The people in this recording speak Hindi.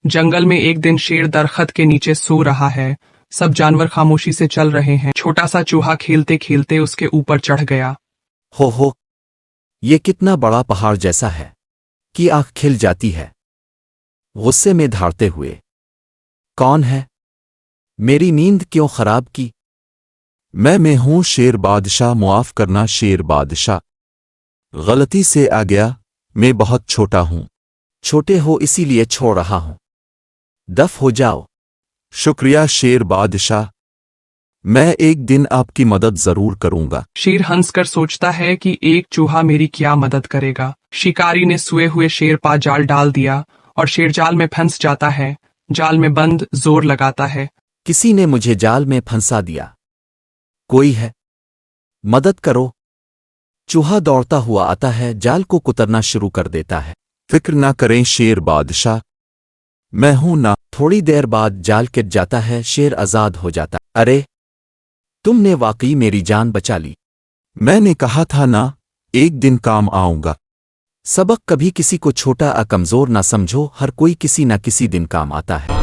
जंगल में एक दिन शेर दरख्त के नीचे सो रहा है। सब जानवर खामोशी से चल रहे हैं। छोटा सा चूहा खेलते खेलते उसके ऊपर चढ़ गया। हो, ये कितना बड़ा पहाड़ जैसा है कि आंख खिल जाती है। गुस्से में धाड़ते हुए, कौन है? मेरी नींद क्यों खराब की? मैं हूं शेर बादशाह, मुआफ करना शेर बादशाह। गलती से आ गया, मैं बहुत छोटा हूं। छोटे हो इसीलिए छोड़ रहा हूं। दफ हो जाओ। शुक्रिया शेर बादशाह, मैं एक दिन आपकी मदद जरूर करूंगा। शेर हंसकर सोचता है कि एक चूहा मेरी क्या मदद करेगा। शिकारी ने सोए हुए शेर पर जाल डाल दिया और शेर जाल में फंस जाता है। जाल में बंद जोर लगाता है। किसी ने मुझे जाल में फंसा दिया। कोई है? मदद करो। चूहा दौड़ता हुआ आता है, जाल को कुतरना शुरू कर देता है। फिक्र ना करें शेर बादशाह, मैं हूं ना। थोड़ी देर बाद जाल कट जाता है, शेर आजाद हो जाता। अरे, तुमने वाकई मेरी जान बचा ली। मैंने कहा था ना, एक दिन काम आऊंगा। सबक कभी किसी को छोटा या कमजोर ना समझो, हर कोई किसी न किसी दिन काम आता है।